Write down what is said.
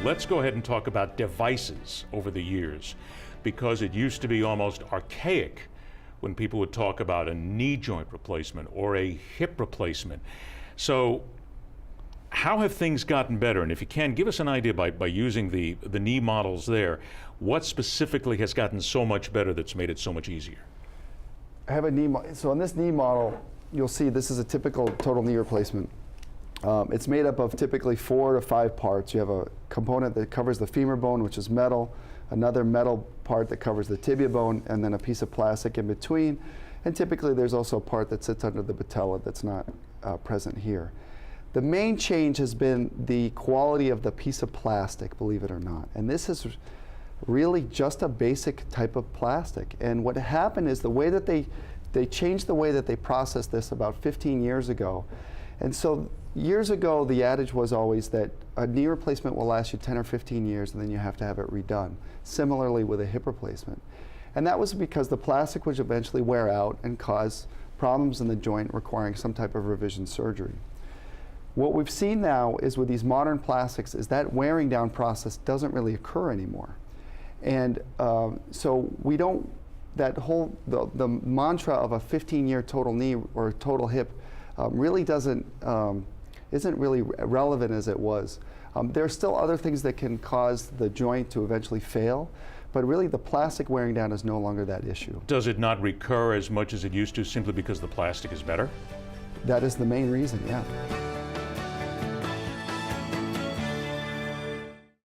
let's go ahead and talk about devices over the years, because it used to be almost archaic when people would talk about a knee joint replacement or a hip replacement. So how have things gotten better? And if you can, give us an idea by using the knee models there, what specifically has gotten so much better that's made it so much easier? I have a knee so on this knee model, you'll see this is a typical total knee replacement. It's made up of typically 4 to 5 parts. You have a component that covers the femur bone, which is metal, another metal part that covers the tibia bone, and then a piece of plastic in between. And typically there's also a part that sits under the patella that's not present here. The main change has been the quality of the piece of plastic, believe it or not. And this is really just a basic type of plastic. And what happened is the way that they changed the way that they processed this about 15 years ago. And so years ago, the adage was always that a knee replacement will last you 10 or 15 years and then you have to have it redone. Similarly with a hip replacement. And that was because the plastic would eventually wear out and cause problems in the joint requiring some type of revision surgery. What we've seen now is with these modern plastics is that wearing down process doesn't really occur anymore. And so we don't, the mantra of a 15-year total knee or total hip really isn't really relevant as it was. There are still other things that can cause the joint to eventually fail, but really the plastic wearing down is no longer that issue. Does it not recur as much as it used to simply because the plastic is better? That is the main reason, yeah.